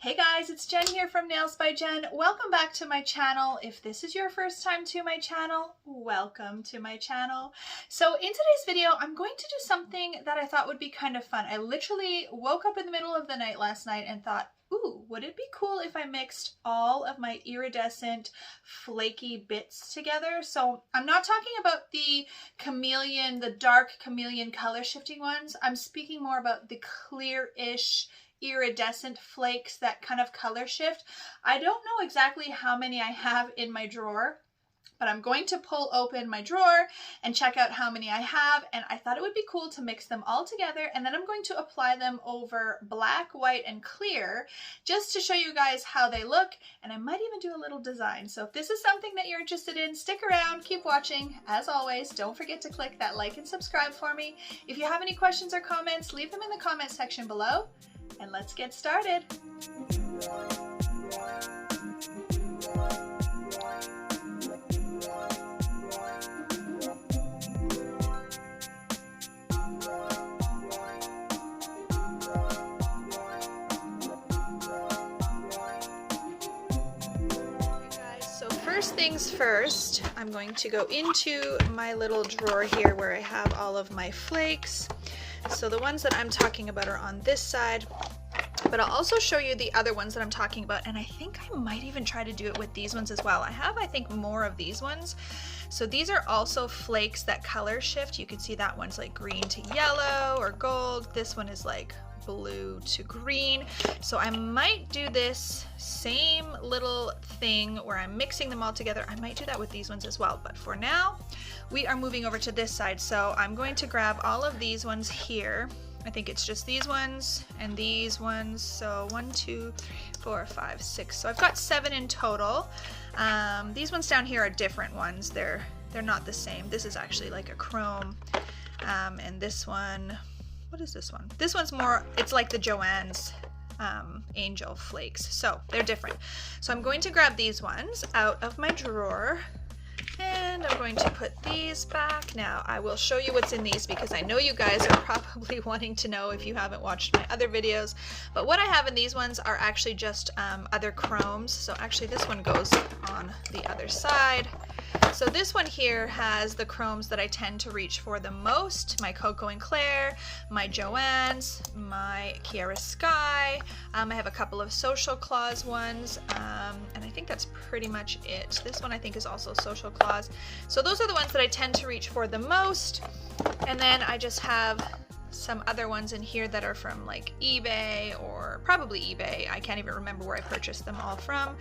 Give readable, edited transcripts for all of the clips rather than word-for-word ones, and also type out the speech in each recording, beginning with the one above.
Hey guys, it's Jen here from Nails by Jen. Welcome back to my channel. If this is your first time to my channel, welcome to my channel. So in today's video, I'm going to do something that I thought would be kind of fun. I literally woke up in the middle of the night last night and thought, ooh, would it be cool if I mixed all of my iridescent flaky bits together? So I'm not talking about the chameleon, the dark chameleon color shifting ones. I'm speaking more about the clear-ish iridescent flakes that kind of color shift. I don't know exactly how many I have in my drawer, but I'm going to pull open my drawer and check out how many I have, and I thought it would be cool to mix them all together, and then I'm going to apply them over black, white, and clear just to show you guys how they look, and I might even do a little design. So if this is something that you're interested in, stick around, keep watching. As always, don't forget to click that like and subscribe for me. If you have any questions or comments, leave them in the comment section below, and let's get started. First things first, I'm going to go into my little drawer here where I have all of my flakes. So the ones that I'm talking about are on this side, but I'll also show you the other ones that I'm talking about, and I think I might even try to do it with these ones as well. I have, I think, more of these ones. So these are also flakes that color shift. You can see that one's like green to yellow or gold. This one is like blue to green. So I might do this same little thing where I'm mixing them all together. I might do that with these ones as well, but for now we are moving over to this side. So I'm going to grab all of these ones here. I think it's just these ones and these ones. So 1, 2, 3, 4, 5, 6. So I've got 7 in total. These ones down here are different ones. They're not the same. This is actually like a chrome, and this one, what is this one? This one's more, it's like the JOHENS angel flakes. So they're different. So I'm going to grab these ones out of my drawer, and I'm going to put these back. Now I will show you what's in these because I know you guys are probably wanting to know if you haven't watched my other videos. But what I have in these ones are actually just other chromes. So actually this one goes on the other side. So this one here has the chromes that I tend to reach for the most. My Cocoa and Claire, my JOHENS, my Kiara Sky. I have a couple of Social Clause ones, and I think that's pretty much it. This one I think is also Social Clause. So those are the ones that I tend to reach for the most. And then I just have some other ones in here that are from like eBay, or probably eBay. I can't even remember where I purchased them all from.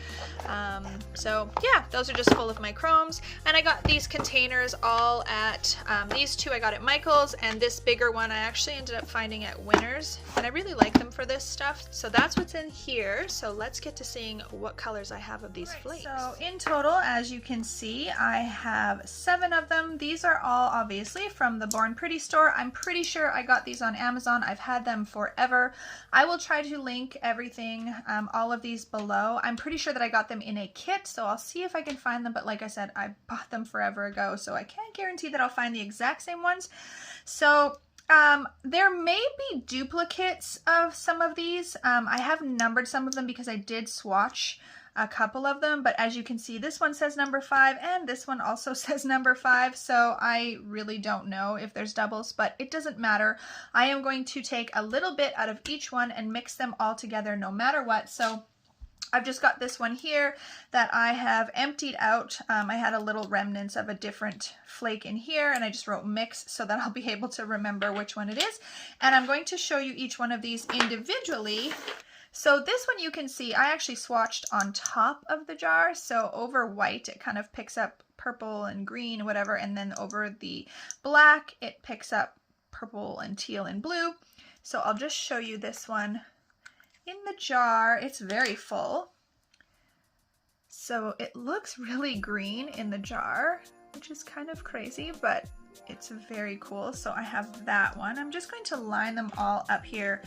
So yeah, those are just full of my chromes. And I got these containers all at, these two I got at Michael's, and this bigger one I actually ended up finding at Winners, and I really like them for this stuff. So that's what's in here. So let's get to seeing what colors I have of these flakes. So in total, as you can see, I have 7 of them. These are all obviously from the Born Pretty store. I'm pretty sure I got these on Amazon. I've had them forever. I will try to link everything, all of these below. I'm pretty sure that I got them in a kit, so I'll see if I can find them, but like I said, I bought them forever ago, so I can't guarantee that I'll find the exact same ones. So there may be duplicates of some of these. I have numbered some of them because I did swatch a couple of them, but as you can see, this one says number 5 and this one also says number 5, so I really don't know if there's doubles, but it doesn't matter. I am going to take a little bit out of each one and mix them all together no matter what. So I've just got this one here that I have emptied out. I had a little remnants of a different flake in here, and I just wrote mix so that I'll be able to remember which one it is. And I'm going to show you each one of these individually. So this one you can see, I actually swatched on top of the jar. So over white, it kind of picks up purple and green, whatever. And then over the black, it picks up purple and teal and blue. So I'll just show you this one in the jar. It's very full. So it looks really green in the jar, which is kind of crazy, but it's very cool. So I have that one. I'm just going to line them all up here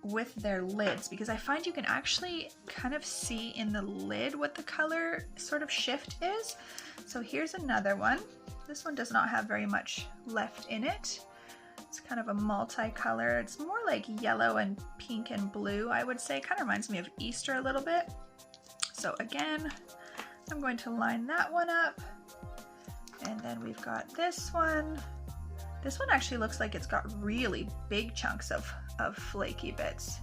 with their lids, because I find you can actually kind of see in the lid what the color sort of shift is. So here's another one. This one does not have very much left in it. It's kind of a multicolor. It's more like yellow and pink and blue, I would say. Kind of reminds me of Easter a little bit. So again, I'm going to line that one up. And then we've got this one. This one actually looks like it's got really big chunks of flaky bits.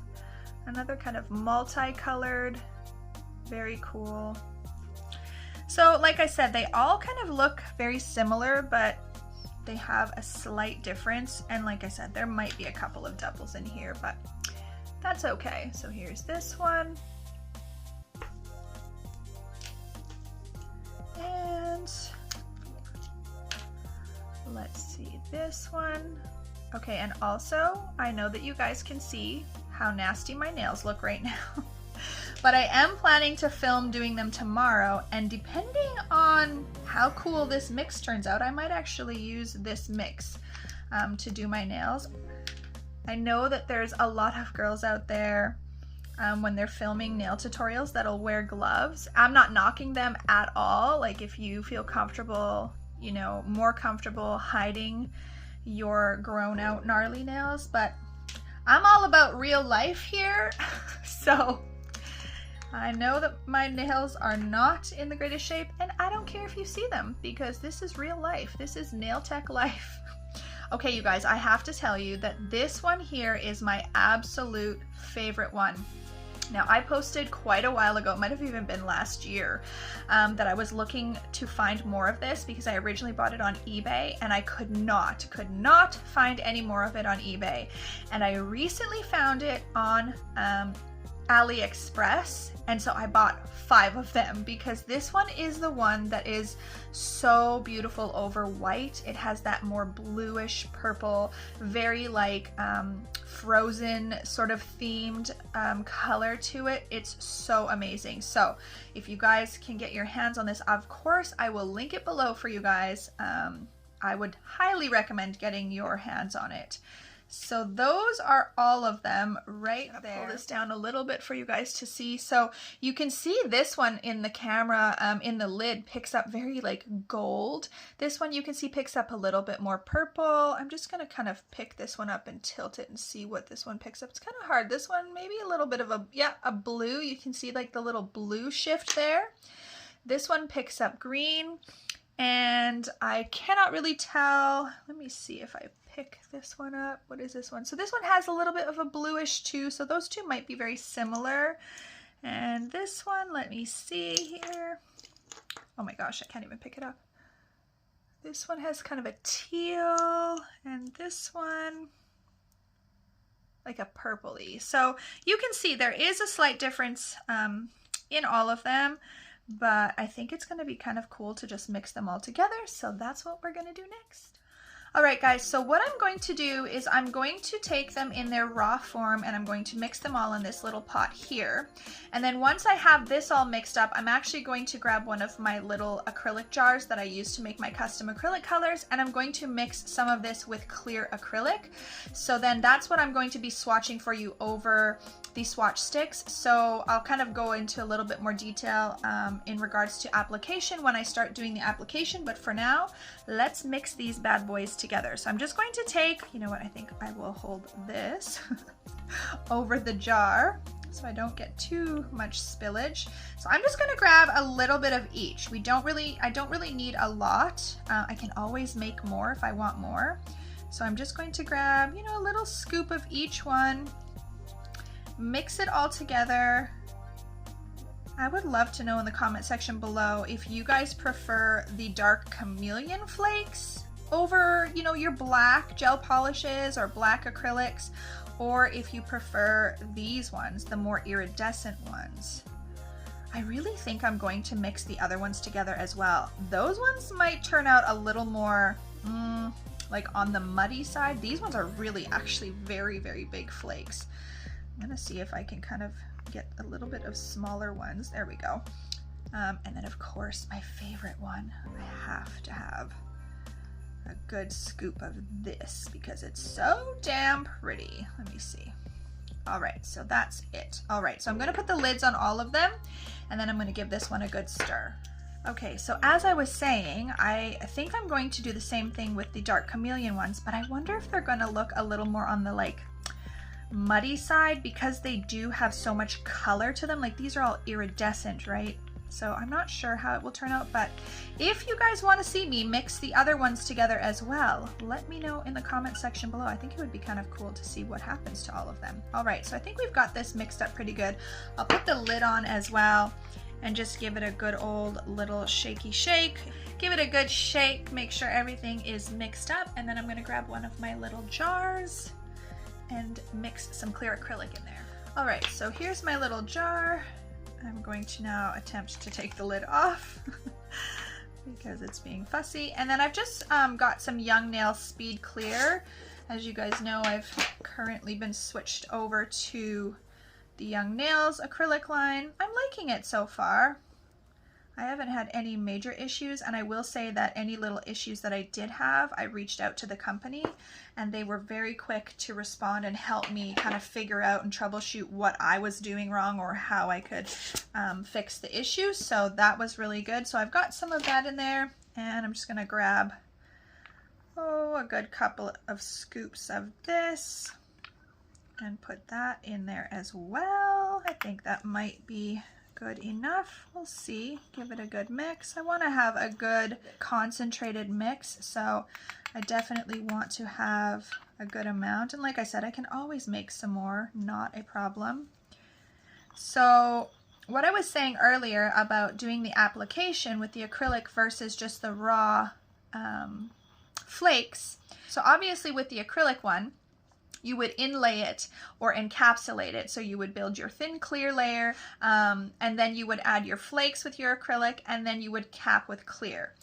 Another kind of multicolored, very cool. So like I said, they all kind of look very similar, but they have a slight difference. And like I said, there might be a couple of doubles in here, but that's okay. So here's this one. And let's see this one. Okay, and also I know that you guys can see how nasty my nails look right now. But I am planning to film doing them tomorrow, and depending on how cool this mix turns out, I might actually use this mix to do my nails. I know that there's a lot of girls out there when they're filming nail tutorials that'll wear gloves. I'm not knocking them at all. Like, if you feel comfortable, you know, more comfortable hiding your grown out gnarly nails, but I'm all about real life here. So I know that my nails are not in the greatest shape, and I don't care if you see them, because this is real life. This is nail tech life. Okay, you guys, I have to tell you that this one here is my absolute favorite one. Now, I posted quite a while ago, it might have even been last year, that I was looking to find more of this because I originally bought it on eBay and I could not find any more of it on eBay. And I recently found it on AliExpress, and so I bought 5 of them because this one is the one that is so beautiful over white. It has that more bluish purple, very like frozen sort of themed color to it. It's so amazing. So if you guys can get your hands on this, of course I will link it below for you guys. I would highly recommend getting your hands on it. So those are all of them right there. Pull this down a little bit for you guys to see. So you can see this one in the camera, in the lid, picks up very like gold. This one you can see picks up a little bit more purple. I'm just going to kind of pick this one up and tilt it and see what this one picks up. It's kind of hard. This one, maybe a little bit of a blue. You can see like the little blue shift there. This one picks up green, and I cannot really tell. Let me see if I pick this one up. What is this one? So this one has a little bit of a bluish too, so those two might be very similar. And this one, let me see here. Oh my gosh, I can't even pick it up. This one has kind of a teal, and this one like a purpley. So you can see there is a slight difference in all of them, but I think it's going to be kind of cool to just mix them all together. So that's what we're going to do next. All right, guys, so what I'm going to do is I'm going to take them in their raw form, and I'm going to mix them all in this little pot here. And then once I have this all mixed up, I'm actually going to grab one of my little acrylic jars that I use to make my custom acrylic colors, and I'm going to mix some of this with clear acrylic. So then that's what I'm going to be swatching for you over the swatch sticks. So I'll kind of go into a little bit more detail in regards to application when I start doing the application, but for now, let's mix these bad boys together. So I'm just going to take, you know what, I think I will hold this over the jar so I don't get too much spillage. So I'm just going to grab a little bit of each. I don't really need a lot. I can always make more if I want more. So I'm just going to grab, you know, a little scoop of each one, mix it all together. I would love to know in the comment section below if you guys prefer the dark chameleon flakes over, you know, your black gel polishes or black acrylics, or if you prefer these ones, the more iridescent ones. I really think I'm going to mix the other ones together as well. Those ones might turn out a little more like on the muddy side. These ones are really actually very, very big flakes. I'm gonna see if I can kind of get a little bit of smaller ones. There we go. And then of course my favorite one, I have to have a good scoop of this because it's so damn pretty. Let me see. All right, so that's it. All right, so I'm gonna put the lids on all of them, and then I'm gonna give this one a good stir. Okay, so as I was saying, I think I'm going to do the same thing with the dark chameleon ones, but I wonder if they're going to look a little more on the like muddy side because they do have so much color to them. Like these are all iridescent, right? So I'm not sure how it will turn out, but if you guys want to see me mix the other ones together as well, let me know in the comment section below. I think it would be kind of cool to see what happens to all of them. All right, so I think we've got this mixed up pretty good. I'll put the lid on as well and just give it a good old little shaky shake. Give it a good shake, make sure everything is mixed up, and then I'm gonna grab one of my little jars and mix some clear acrylic in there. All right, so here's my little jar. I'm going to now attempt to take the lid off because it's being fussy. And then I've just got some Young Nail Speed Clear. As you guys know, I've currently been switched over to the Young Nails acrylic line. I'm liking it so far. I haven't had any major issues, and I will say that any little issues that I did have, I reached out to the company and they were very quick to respond and help me kind of figure out and troubleshoot what I was doing wrong or how I could fix the issue. So that was really good. So I've got some of that in there, and I'm just gonna grab, a good couple of scoops of this and put that in there as well. I think that might be good enough. We'll see. Give it a good mix. I want to have a good concentrated mix, so I definitely want to have a good amount. And like I said, I can always make some more, not a problem. So what I was saying earlier about doing the application with the acrylic versus just the raw flakes. So obviously with the acrylic one, you would inlay it or encapsulate it. So you would build your thin clear layer, and then you would add your flakes with your acrylic, and then you would cap with clear.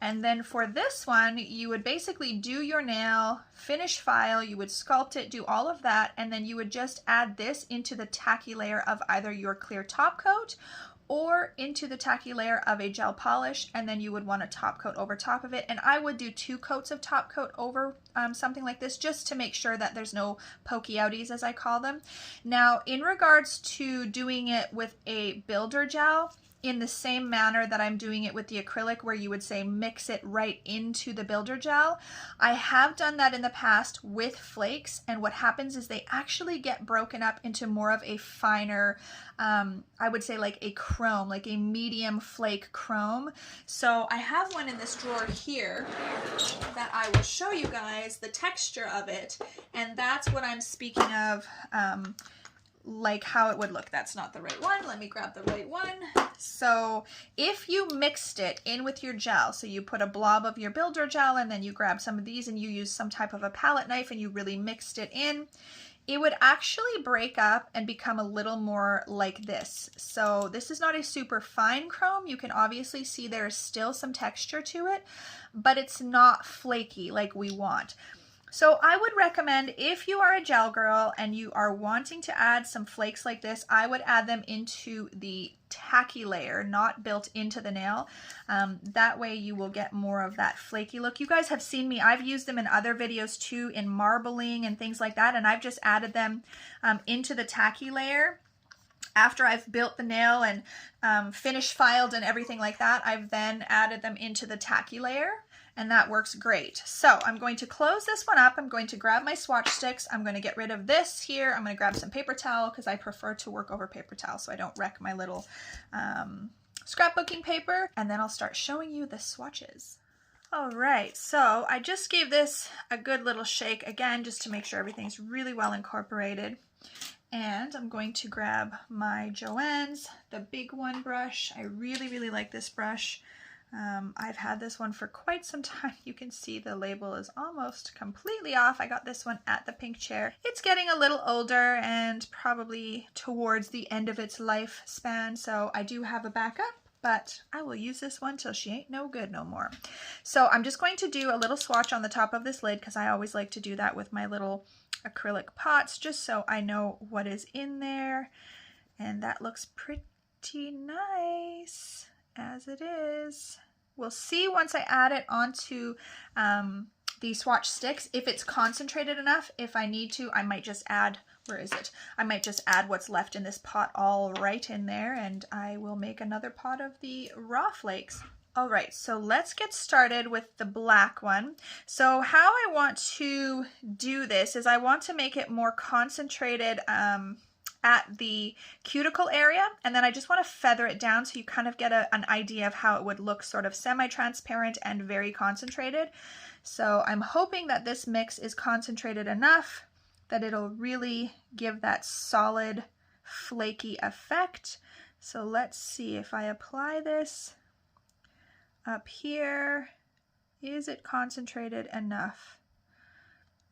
And then for this one, you would basically do your nail, finish file, you would sculpt it, do all of that, and then you would just add this into the tacky layer of either your clear top coat or into the tacky layer of a gel polish, and then you would want a top coat over top of it. And I would do 2 coats of top coat over something like this, just to make sure that there's no pokey outies, as I call them. Now, in regards to doing it with a builder gel, in the same manner that I'm doing it with the acrylic, where you would say mix it right into the builder gel, I have done that in the past with flakes, and what happens is they actually get broken up into more of a finer, I would say like a chrome, like a medium flake chrome. So I have one in this drawer here that I will show you guys the texture of it, and that's what I'm speaking of, like how it would look. That's not the right one. Let me grab the right one. So if you mixed it in with your gel, so you put a blob of your builder gel and then you grab some of these and you use some type of a palette knife and you really mixed it in, it would actually break up and become a little more like this. So this is not a super fine chrome. You can obviously see there is still some texture to it, but it's not flaky like we want. So I would recommend, if you are a gel girl and you are wanting to add some flakes like this, I would add them into the tacky layer, not built into the nail. That way you will get more of that flaky look. You guys have seen me, I've used them in other videos too, in marbling and things like that, and I've just added them into the tacky layer. After I've built the nail and finished filed and everything like that, I've then added them into the tacky layer, and that works great. So I'm going to close this one up. I'm going to grab my swatch sticks. I'm going to get rid of this here. I'm going to grab some paper towel because I prefer to work over paper towel so I don't wreck my little scrapbooking paper, and then I'll start showing you the swatches. All right, so I just gave this a good little shake again, just to make sure everything's really well incorporated. And I'm going to grab my JOHENS, the big one brush. I really, really like this brush. I've had this one for quite some time. You can see the label is almost completely off. I got this one at the Pink Chair. It's getting a little older and probably towards the end of its lifespan, so I do have a backup, but I will use this one till she ain't no good no more. So I'm just going to do a little swatch on the top of this lid because I always like to do that with my little acrylic pots, just so I know what is in there. And that looks pretty nice as it is. We'll see once I add it onto the swatch sticks if it's concentrated enough. If I need to, I might just add where is it? I might just add what's left in this pot all right in there, and I will make another pot of the raw flakes. All right, so let's get started with the black one. So how I want to do this is I want to make it more concentrated at the cuticle area, and then I just want to feather it down so you kind of get an idea of how it would look, sort of semi-transparent and very concentrated. So I'm hoping that this mix is concentrated enough that it'll really give that solid flaky effect. So let's see if I apply this up here. Is it concentrated enough?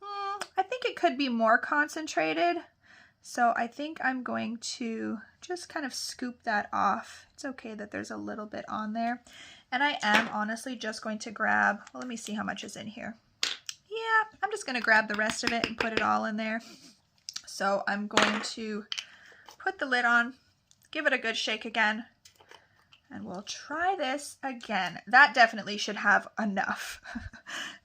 I think it could be more concentrated. So I think I'm going to just kind of scoop that off. It's okay that there's a little bit on there. And I am honestly just going to grab, well, let me see how much is in here. Yeah, I'm just going to grab the rest of it and put it all in there. So I'm going to put the lid on, give it a good shake again, and we'll try this again. That definitely should have enough.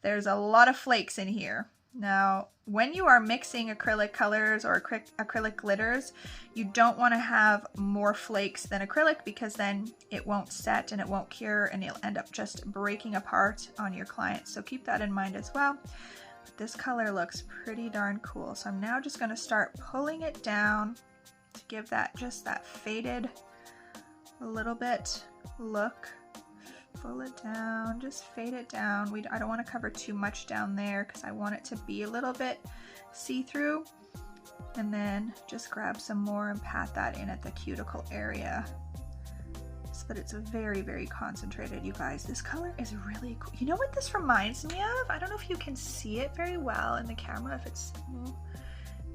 There's a lot of flakes in here. Now, when you are mixing acrylic colors or acrylic glitters, you don't want to have more flakes than acrylic, because then it won't set and it won't cure and it'll end up just breaking apart on your client. So keep that in mind as well. But this color looks pretty darn cool. So I'm now just going to start pulling it down to give that just that faded a little bit look. Pull it down, just fade it down. I don't want to cover too much down there because I want it to be a little bit see-through. And then just grab some more and pat that in at the cuticle area so that it's very, very concentrated. You guys, this color is really cool. You know what this reminds me of? I don't know if you can see it very well in the camera. If it's,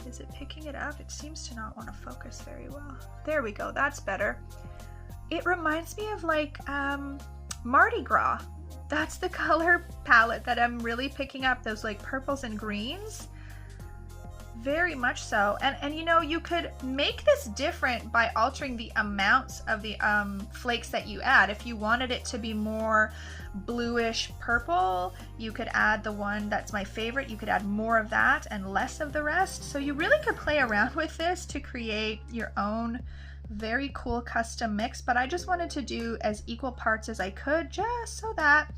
is it picking it up? It seems to not want to focus very well. There we go, that's better. It reminds me of like, Mardi Gras. That's the color palette that I'm really picking up, those like purples and greens. Very much so. And you know, you could make this different by altering the amounts of the flakes that you add. If you wanted it to be more bluish purple, you could add the one that's my favorite. You could add more of that and less of the rest. So you really could play around with this to create your own very cool custom mix, but I just wanted to do as equal parts as I could, just so that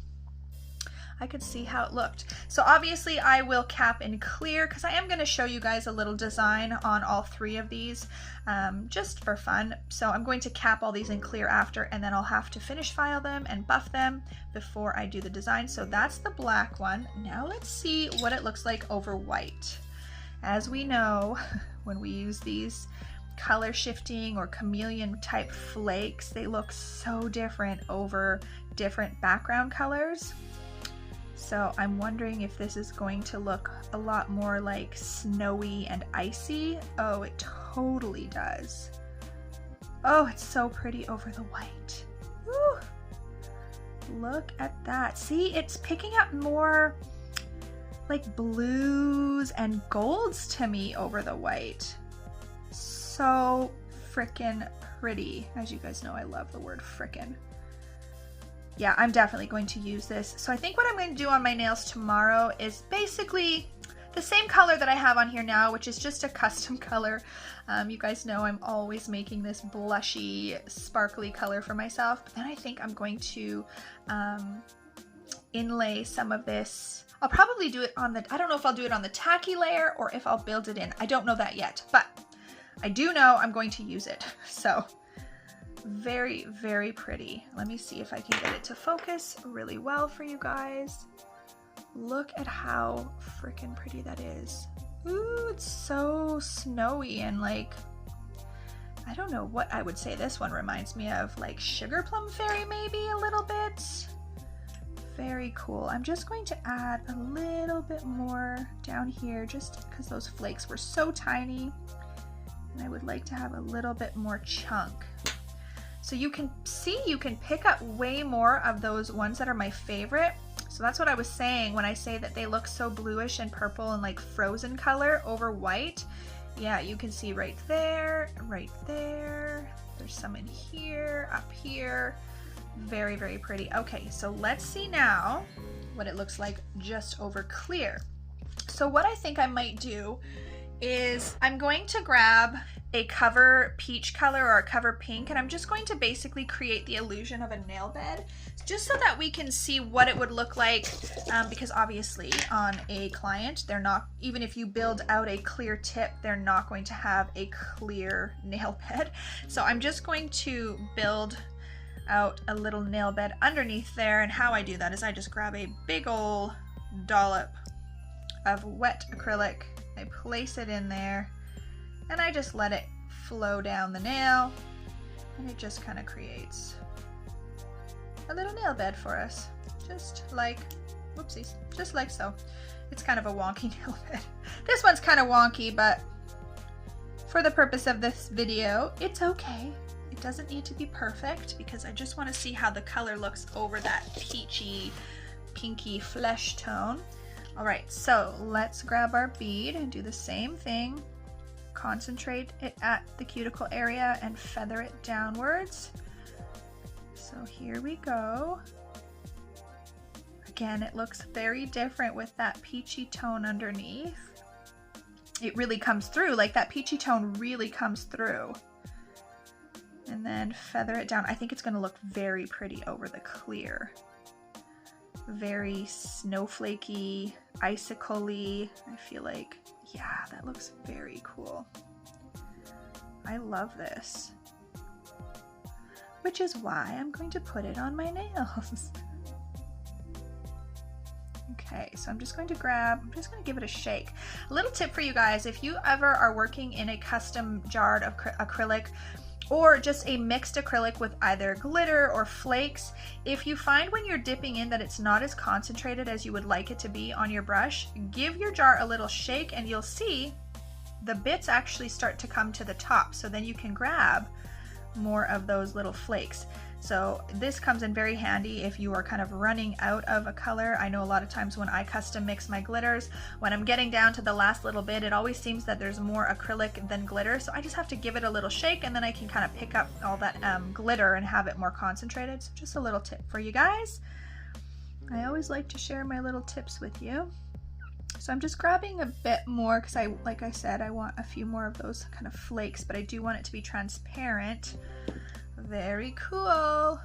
I could see how it looked. So obviously I will cap in clear because I am going to show you guys a little design on all three of these, just for fun. So I'm going to cap all these in clear after, and then I'll have to finish file them and buff them before I do the design. So that's the black one. Now let's see what it looks like over white. As we know, when we use these color shifting or chameleon type flakes, they look so different over different background colors. So I'm wondering if this is going to look a lot more like snowy and icy. Oh, it totally does. Oh, it's so pretty over the white. Woo! Look at that. See, it's picking up more like blues and golds to me over the white. So frickin' pretty. As you guys know, I love the word frickin'. Yeah, I'm definitely going to use this. So I think what I'm going to do on my nails tomorrow is basically the same color that I have on here now, which is just a custom color. You guys know I'm always making this blushy, sparkly color for myself. But then I think I'm going to inlay some of this. I'll probably do it on the, I don't know if I'll do it on the tacky layer or if I'll build it in. I don't know that yet, but I do know I'm going to use it. So very, very pretty. Let me see if I can get it to focus really well for you guys. Look at how freaking pretty that is. Ooh, it's so snowy and like, I don't know what I would say this one reminds me of, like Sugar Plum Fairy maybe a little bit. Very cool. I'm just going to add a little bit more down here just because those flakes were so tiny. And I would like to have a little bit more chunk. So you can see, you can pick up way more of those ones that are my favorite. So that's what I was saying when I say that they look so bluish and purple and like frozen color over white. Yeah, you can see right there, right there. There's some in here, up here. Very, very pretty. Okay, so let's see now what it looks like just over clear. So what I think I might do is I'm going to grab a cover peach color or a cover pink, and I'm just going to basically create the illusion of a nail bed, just so that we can see what it would look like, because obviously on a client, they're not, even if you build out a clear tip, they're not going to have a clear nail bed. So I'm just going to build out a little nail bed underneath there, and how I do that is I just grab a big old dollop of wet acrylic, I place it in there, and I just let it flow down the nail, and it just kind of creates a little nail bed for us, just like, whoopsies, just like so. It's kind of a wonky nail bed. This one's kind of wonky, but for the purpose of this video, it's okay. It doesn't need to be perfect because I just want to see how the color looks over that peachy, pinky flesh tone. All right, so let's grab our bead and do the same thing. Concentrate it at the cuticle area and feather it downwards. So here we go. Again, it looks very different with that peachy tone underneath. It really comes through, like that peachy tone really comes through. And then feather it down. I think it's going to look very pretty over the clear. Very snowflakey, icicle-y. I feel like, yeah, that looks very cool. I love this. Which is why I'm going to put it on my nails. Okay, so I'm just going to give it a shake. A little tip for you guys, if you ever are working in a custom jarred acrylic, or just a mixed acrylic with either glitter or flakes, if you find when you're dipping in that it's not as concentrated as you would like it to be on your brush, give your jar a little shake and you'll see the bits actually start to come to the top. So then you can grab more of those little flakes. So this comes in very handy if you are kind of running out of a color. I know a lot of times when I custom mix my glitters, when I'm getting down to the last little bit, it always seems that there's more acrylic than glitter. So I just have to give it a little shake and then I can kind of pick up all that glitter and have it more concentrated. So just a little tip for you guys. I always like to share my little tips with you. So I'm just grabbing a bit more because like I said, I want a few more of those kind of flakes, but I do want it to be transparent. Very cool.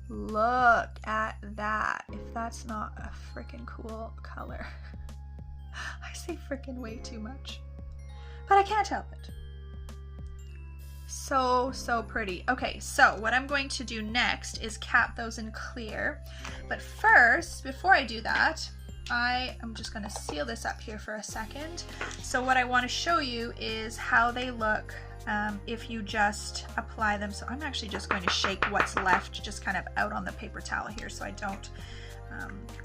Look at that. If that's not a freaking cool color. I say freaking way too much, but I can't help it. So pretty. Okay, so what I'm going to do next is cap those in clear. But first, before I do that, I am just going to seal this up here for a second. So what I want to show you is how they look if you just apply them. So I'm actually just going to shake what's left just kind of out on the paper towel here so I don't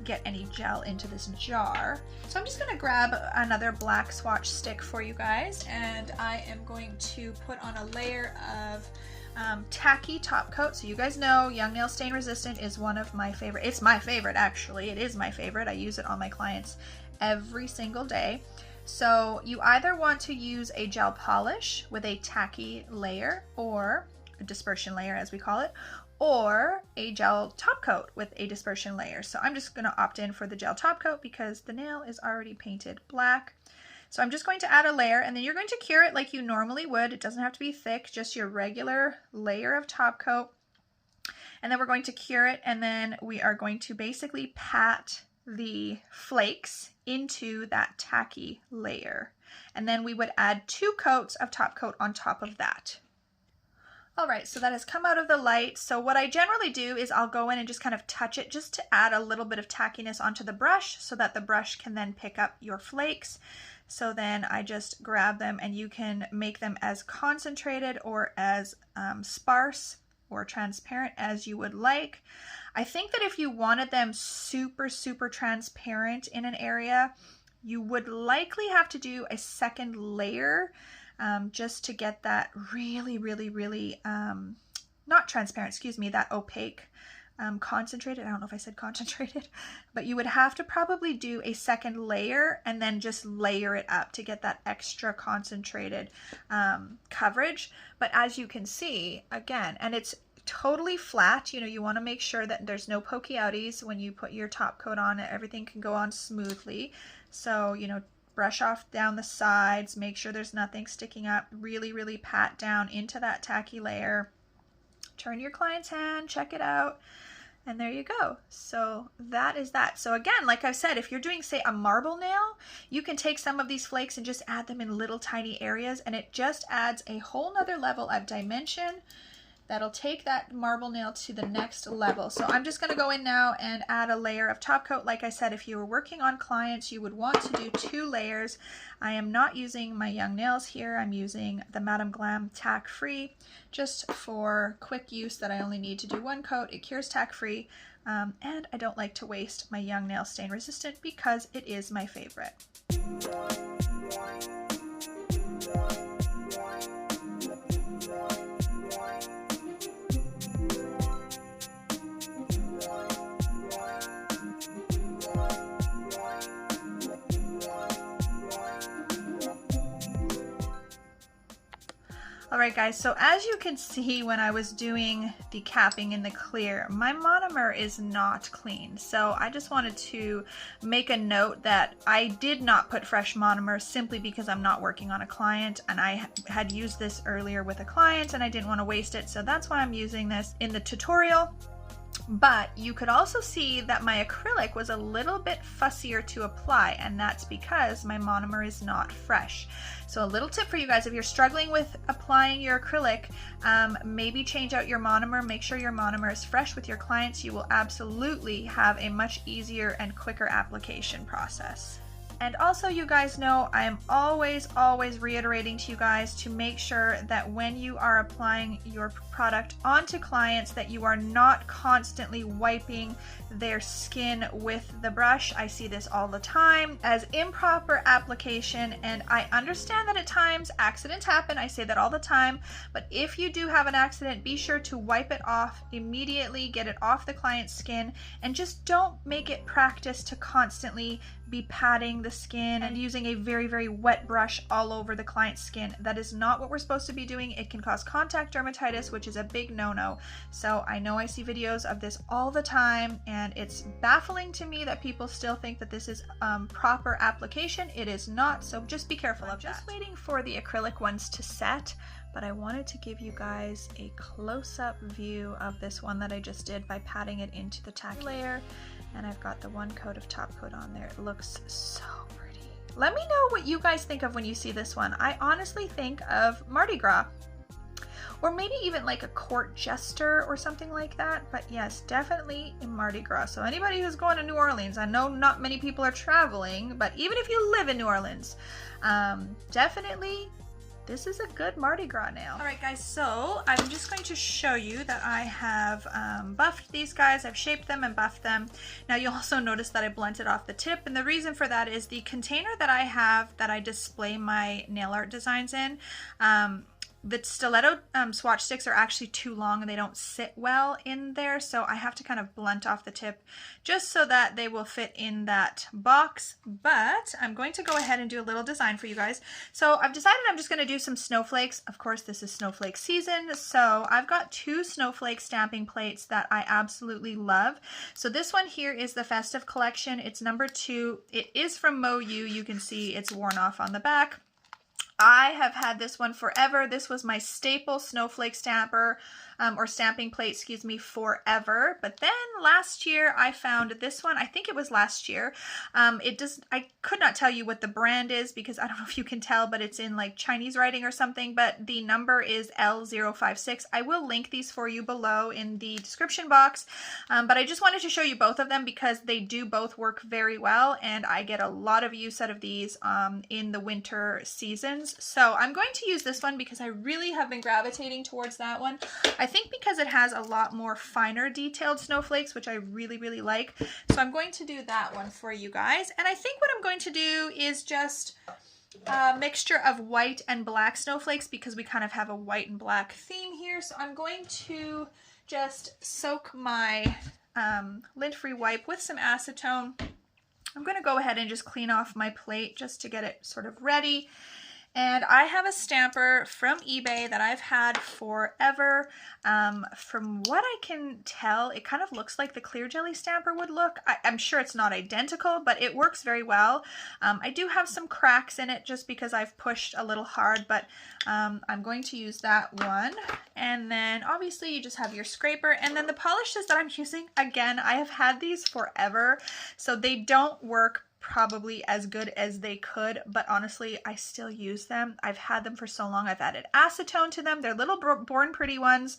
get any gel into this jar. So I'm just going to grab another black swatch stick for you guys, and I am going to put on a layer of tacky top coat. So you guys know Young Nail Stain Resistant is one of my favorite. It's my favorite, actually. It is my favorite. I use it on my clients every single day. So you either want to use a gel polish with a tacky layer, or a dispersion layer as we call it, or a gel top coat with a dispersion layer. So I'm just going to opt in for the gel top coat because the nail is already painted black. So I'm just going to add a layer, and then you're going to cure it like you normally would. It doesn't have to be thick, just your regular layer of top coat. And then we're going to cure it, and then we are going to basically pat the flakes into that tacky layer. And then we would add 2 coats of top coat on top of that. All right, so that has come out of the light. So what I generally do is I'll go in and just kind of touch it just to add a little bit of tackiness onto the brush so that the brush can then pick up your flakes. So then I just grab them, and you can make them as concentrated or as sparse or transparent as you would like. I think that if you wanted them super transparent in an area, you would likely have to do a second layer just to get that really not transparent, excuse me, that opaque concentrated. I don't know if I said concentrated, but you would have to probably do a second layer and then just layer it up to get that extra concentrated coverage. But as you can see, again, and it's totally flat, you know, you want to make sure that there's no pokey outies when you put your top coat on. Everything can go on smoothly. So, you know, brush off down the sides, make sure there's nothing sticking up, really pat down into that tacky layer. Turn your client's hand, check it out, and there you go. So that is that. So again, like I've said, if you're doing, say, a marble nail, you can take some of these flakes and just add them in little tiny areas, and it just adds a whole nother level of dimension that'll take that marble nail to the next level. So I'm just going to go in now and add a layer of top coat. Like I said, if you were working on clients, you would want to do 2 layers. I am not using my Young Nails here. I'm using the Madame Glam tack free, just for quick use, that I only need to do 1 coat. It cures tack free, and I don't like to waste my Young Nails stain resistant because it is my favorite. Alright guys, so as you can see when I was doing the capping in the clear, my monomer is not clean. So I just wanted to make a note that I did not put fresh monomer simply because I'm not working on a client, and I had used this earlier with a client and I didn't want to waste it, so that's why I'm using this in the tutorial. But you could also see that my acrylic was a little bit fussier to apply, and that's because my monomer is not fresh. So a little tip for you guys, if you're struggling with applying your acrylic, maybe change out your monomer, make sure your monomer is fresh with your clients. You will absolutely have a much easier and quicker application process. And also, you guys know I am always reiterating to you guys to make sure that when you are applying your product onto clients, that you are not constantly wiping their skin with the brush. I see this all the time as improper application, and I understand that at times accidents happen. I say that all the time, but if you do have an accident, be sure to wipe it off immediately, get it off the client's skin, and just don't make it practice to constantly be patting the skin and using a very wet brush all over the client's skin. That is not what we're supposed to be doing. It can cause contact dermatitis, which is a big no-no. So I know I see videos of this all the time, and it's baffling to me that people still think that this is proper application. It is not, so just be careful of that. I'm just waiting for the acrylic ones to set, but I wanted to give you guys a close-up view of this one that I just did by patting it into the tack layer. And I've got the 1 coat of top coat on there. It looks so pretty. Let me know what you guys think of when you see this one. I honestly think of Mardi Gras, or maybe even like a court jester or something like that. But yes, definitely in Mardi Gras. So anybody who's going to New Orleans, I know not many people are traveling, but even if you live in New Orleans, definitely this is a good Mardi Gras nail. Alright guys, so I'm just going to show you that I have buffed these guys. I've shaped them and buffed them. Now you'll also notice that I blunted off the tip, and the reason for that is the container that I have that I display my nail art designs in, the stiletto swatch sticks are actually too long and they don't sit well in there, so I have to kind of blunt off the tip just so that they will fit in that box. But I'm going to go ahead and do a little design for you guys. So I've decided I'm just going to do some snowflakes. Of course, this is snowflake season, so I've got 2 snowflake stamping plates that I absolutely love. So this one here is the Festive collection. It's number 2. It is from MOYOU. You can see it's worn off on the back. I have had this one forever. This was my staple snowflake stamper, or stamping plate, excuse me, forever. But then last year I found this one. I think it was last year. I could not tell you what the brand is because I don't know if you can tell, but it's in like Chinese writing or something, but the number is L056. I will link these for you below in the description box. But I just wanted to show you both of them because they do both work very well, and I get a lot of use out of these in the winter seasons. So I'm going to use this one because I really have been gravitating towards that one. I think because it has a lot more finer detailed snowflakes, which I really like. So I'm going to do that one for you guys. And I think what I'm going to do is just a mixture of white and black snowflakes because we kind of have a white and black theme here. So I'm going to just soak my lint-free wipe with some acetone. I'm going to go ahead and just clean off my plate just to get it sort of ready. And I have a stamper from eBay that I've had forever. From what I can tell, it kind of looks like the clear jelly stamper would look. I'm sure it's not identical, but it works very well. I do have some cracks in it just because I've pushed a little hard, but I'm going to use that one. And then obviously you just have your scraper, and then the polishes that I'm using, again, I have had these forever, so they don't work probably as good as they could, but honestly I still use them. I've had them for so long. I've added acetone to them. They're little Born Pretty ones.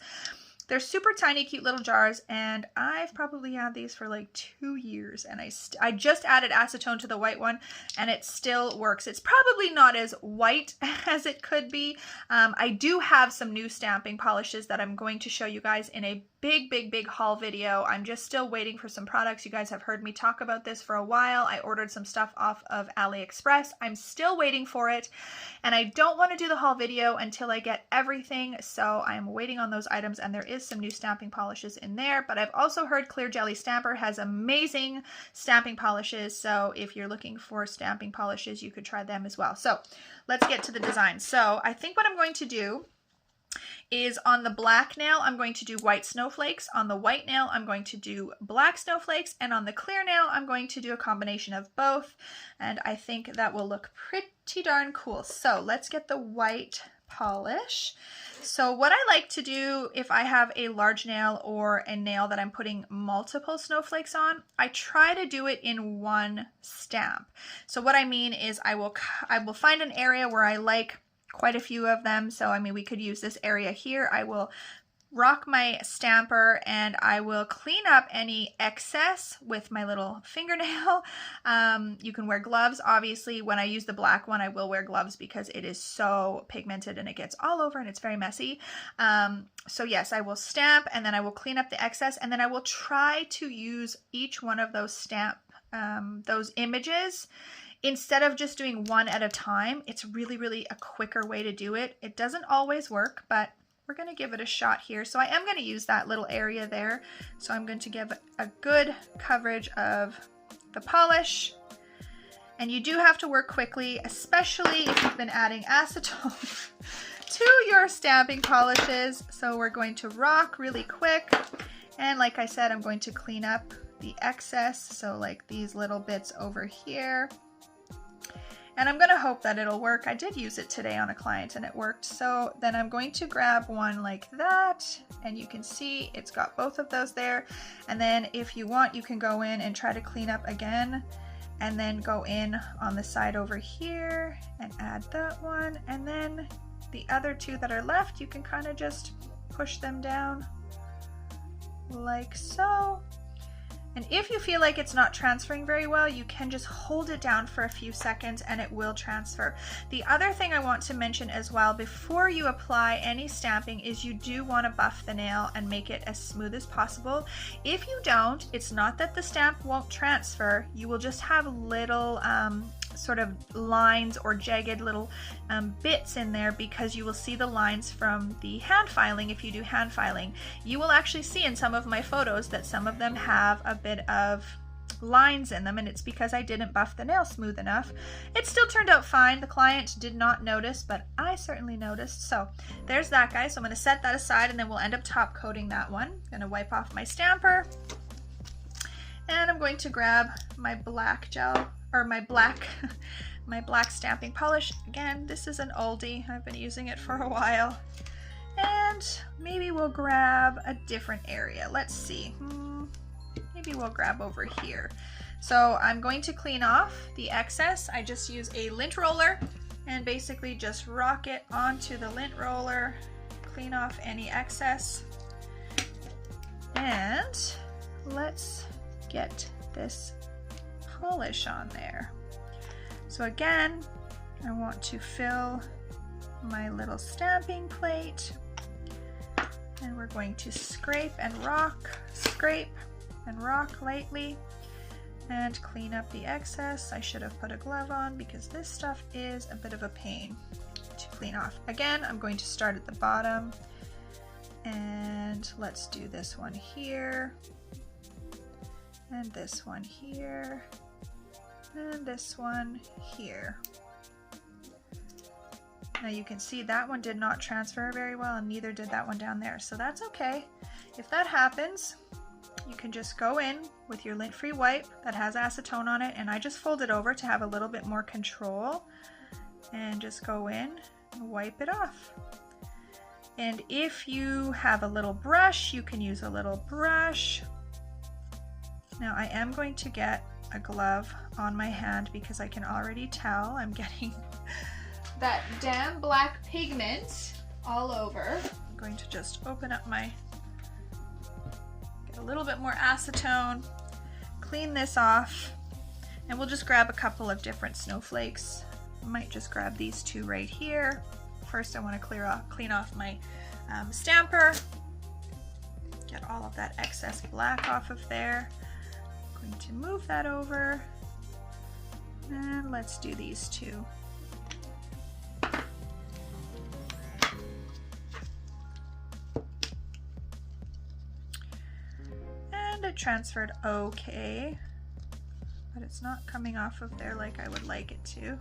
They're super tiny, cute little jars, and I've probably had these for like 2 years, and I just added acetone to the white one, and it still works. It's probably not as white as it could be. I do have some new stamping polishes that I'm going to show you guys in a big haul video. I'm just still waiting for some products. You guys have heard me talk about this for a while. I ordered some stuff off of AliExpress. I'm still waiting for it, and I don't want to do the haul video until I get everything, so I'm waiting on those items, and there is some new stamping polishes in there. But I've also heard Clear Jelly Stamper has amazing stamping polishes, so if you're looking for stamping polishes, you could try them as well. So let's get to the design. So I think what I'm going to do is on the black nail, I'm going to do white snowflakes. On the white nail, I'm going to do black snowflakes. And on the clear nail, I'm going to do a combination of both. And I think that will look pretty darn cool. So let's get the white polish. So what I like to do if I have a large nail or a nail that I'm putting multiple snowflakes on, I try to do it in one stamp. So what I mean is I will find an area where I like quite a few of them. So I mean, we could use this area here. I will rock my stamper and I will clean up any excess with my little fingernail. You can wear gloves. Obviously, when I use the black one, I will wear gloves because it is so pigmented and it gets all over and it's very messy. So yes, I will stamp and then I will clean up the excess, and then I will try to use each one of those those images. Instead of just doing one at a time, it's really a quicker way to do it. It doesn't always work, but we're going to give it a shot here. So I am going to use that little area there. So I'm going to give a good coverage of the polish. And you do have to work quickly, especially if you've been adding acetone to your stamping polishes. So we're going to rock really quick. And like I said, I'm going to clean up the excess. So like these little bits over here. And I'm going to hope that it'll work. I did use it today on a client and it worked. So then I'm going to grab one like that, and you can see it's got both of those there. And then if you want, you can go in and try to clean up again, and then go in on the side over here and add that one. And then the other two that are left, you can kind of just push them down like so. And if you feel like it's not transferring very well, you can just hold it down for a few seconds and it will transfer. The other thing I want to mention as well before you apply any stamping is you do want to buff the nail and make it as smooth as possible. If you don't, it's not that the stamp won't transfer, you will just have little sort of lines or jagged little bits in there, because you will see the lines from the hand filing. If you do hand filing, you will actually see in some of my photos that some of them have a bit of lines in them, and it's because I didn't buff the nail smooth enough. It still turned out fine. The client did not notice, but I certainly noticed. So there's that, guys. So I'm going to set that aside, and then we'll end up top coating that one. I'm going to wipe off my stamper, and I'm going to grab my black gel, or my black stamping polish. Again, this is an oldie. I've been using it for a while. And maybe we'll grab a different area. Let's see. Maybe we'll grab over here. So I'm going to clean off the excess. I just use a lint roller and basically just rock it onto the lint roller, clean off any excess. And let's get this polish on there. So again, I want to fill my little stamping plate, and we're going to scrape and rock lightly and clean up the excess. I should have put a glove on because this stuff is a bit of a pain to clean off. Again, I'm going to start at the bottom, and let's do this one here, and this one here, and this one here. Now you can see that one did not transfer very well, and neither did that one down there. So that's okay. If that happens, you can just go in with your lint-free wipe that has acetone on it, and I just fold it over to have a little bit more control, and just go in and wipe it off. And if you have a little brush, you can use a little brush. Now I am going to get a glove on my hand because I can already tell I'm getting that damn black pigment all over. I'm going to just open up my, get a little bit more acetone, clean this off, and we'll just grab a couple of different snowflakes. I might just grab these two right here. First I want to clean off my stamper, get all of that excess black off of there. I'm going to move that over, and let's do these two. And it transferred okay, but it's not coming off of there like I would like it to.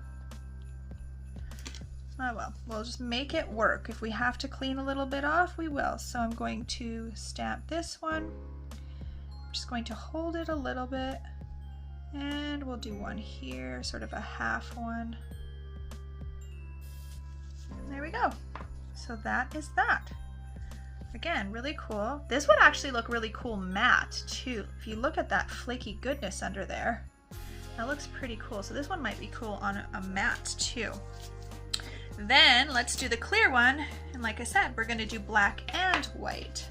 Oh well, we'll just make it work. If we have to clean a little bit off, we will. So I'm going to stamp this one. I'm just going to hold it a little bit, and we'll do one here, sort of a half one. And there we go. So that is that. Again, really cool. This would actually look really cool matte too. If you look at that flaky goodness under there, that looks pretty cool. So this one might be cool on a matte too. Then let's do the clear one. And like I said, we're gonna do black and white.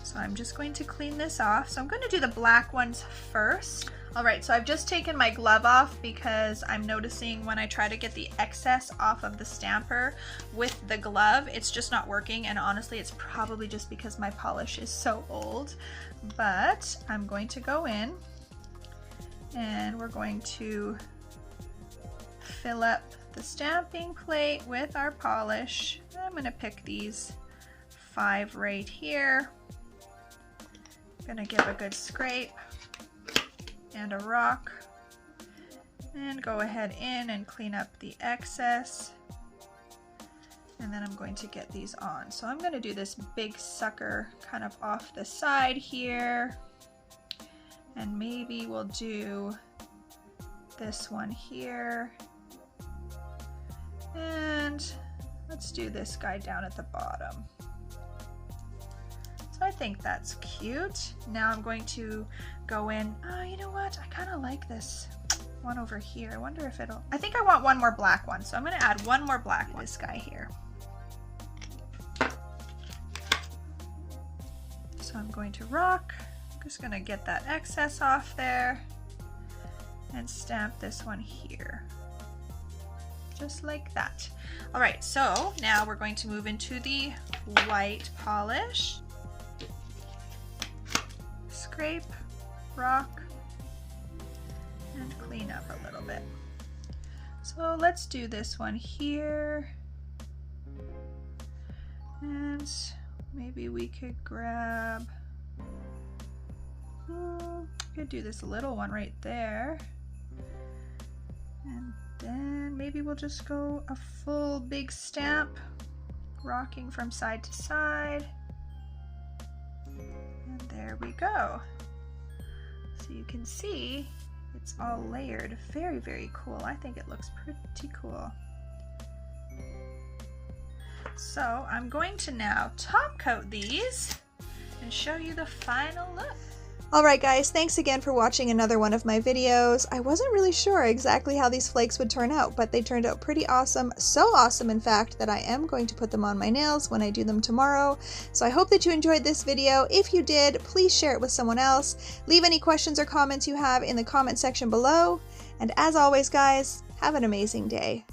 So I'm just going to clean this off. So I'm going to do the black ones first. All right, so I've just taken my glove off because I'm noticing when I try to get the excess off of the stamper with the glove, it's just not working. And honestly, it's probably just because my polish is so old. But I'm going to go in and we're going to fill up the stamping plate with our polish. I'm going to pick these 5 right here. I'm going to give a good scrape and a rock, and go ahead in and clean up the excess, and then I'm going to get these on. So I'm going to do this big sucker kind of off the side here, and maybe we'll do this one here, and let's do this guy down at the bottom. So I think that's cute. Now I'm going to go in, oh, you know what? I kind of like this one over here. I wonder if it'll, I think I want one more black one. So I'm going to add one more black one. This guy here. So I'm going to rock. I'm just going to get that excess off there and stamp this one here. Just like that. All right, so now we're going to move into the white polish. Scrape, rock, and clean up a little bit. So let's do this one here. And maybe we could grab, could do this little one right there. And then maybe we'll just go a full big stamp, rocking from side to side. And there we go. So you can see it's all layered. Very, very cool. I think it looks pretty cool. So I'm going to now top coat these and show you the final look. Alright guys, thanks again for watching another one of my videos. I wasn't really sure exactly how these flakes would turn out, but they turned out pretty awesome. So awesome, in fact, that I am going to put them on my nails when I do them tomorrow. So I hope that you enjoyed this video. If you did, please share it with someone else. Leave any questions or comments you have in the comment section below. And as always guys, have an amazing day.